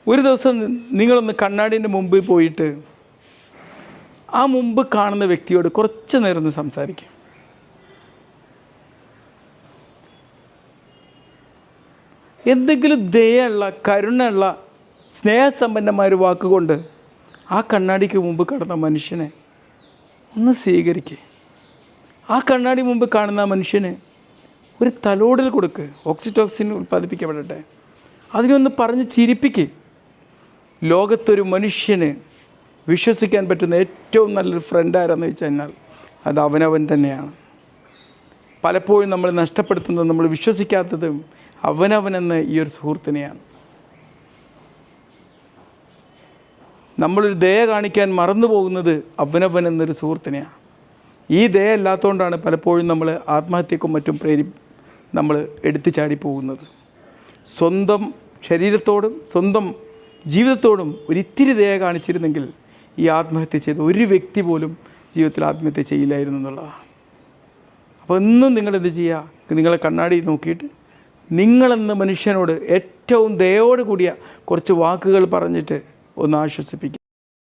ഒരു ദിവസം നിങ്ങളൊന്ന് കണ്ണാടിൻ്റെ മുമ്പിൽ പോയിട്ട് ആ മുമ്പ് കാണുന്ന വ്യക്തിയോട് കുറച്ച് നേരം ഒന്ന് സംസാരിക്കും. എന്തെങ്കിലും ദയുള്ള, കരുണയുള്ള, സ്നേഹസമ്പന്നമായ ഒരു വാക്കുകൊണ്ട് ആ കണ്ണാടിക്ക് മുമ്പ് കിടന്ന മനുഷ്യനെ ഒന്ന് സ്വീകരിക്കുക. ആ കണ്ണാടി മുമ്പ് കാണുന്ന മനുഷ്യന് ഒരു തലോടൽ കൊടുക്ക്. ഓക്സിറ്റോക്സിൻ ഉൽപ്പാദിപ്പിക്കപ്പെടട്ടെ. അതിനൊന്ന് പറഞ്ഞ് ചിരിപ്പിക്കുക. ലോകത്തൊരു മനുഷ്യന് വിശ്വസിക്കാൻ പറ്റുന്ന ഏറ്റവും നല്ലൊരു ഫ്രണ്ട് ആരാന്ന് വെച്ച് കഴിഞ്ഞാൽ അത് അവനവൻ തന്നെയാണ്. പലപ്പോഴും നമ്മൾ നഷ്ടപ്പെടുത്തുന്നത്, നമ്മൾ വിശ്വസിക്കാത്തതും അവനവനെന്ന ഈ ഒരു സുഹൃത്തിനെയാണ്. നമ്മളൊരു ദയ കാണിക്കാൻ മറന്നു പോകുന്നത് അവനവൻ എന്നൊരു സുഹൃത്തിനെയാണ്. ഈ ദയ അല്ലാത്തതുകൊണ്ടാണ് പലപ്പോഴും നമ്മൾ ആത്മഹത്യക്കും മറ്റും നമ്മൾ എടുത്തു ചാടി പോകുന്നത്. സ്വന്തം ശരീരത്തോടും സ്വന്തം ജീവിതത്തോടും ഒരിത്തിരി ദയ കാണിച്ചിരുന്നെങ്കിൽ ഈ ആത്മഹത്യ ചെയ്ത ഒരു വ്യക്തി പോലും ജീവിതത്തിൽ ആത്മഹത്യ ചെയ്യില്ലായിരുന്നു എന്നുള്ളതാണ്. അപ്പോൾ എന്നും നിങ്ങളെന്ത് ചെയ്യുക? നിങ്ങളെ കണ്ണാടി നോക്കിയിട്ട് നിങ്ങളെന്ന മനുഷ്യനോട് ഏറ്റവും ദയോട് കൂടിയ കുറച്ച് വാക്കുകൾ പറഞ്ഞിട്ട് ഒന്ന് ആശ്വസിപ്പിക്കുക.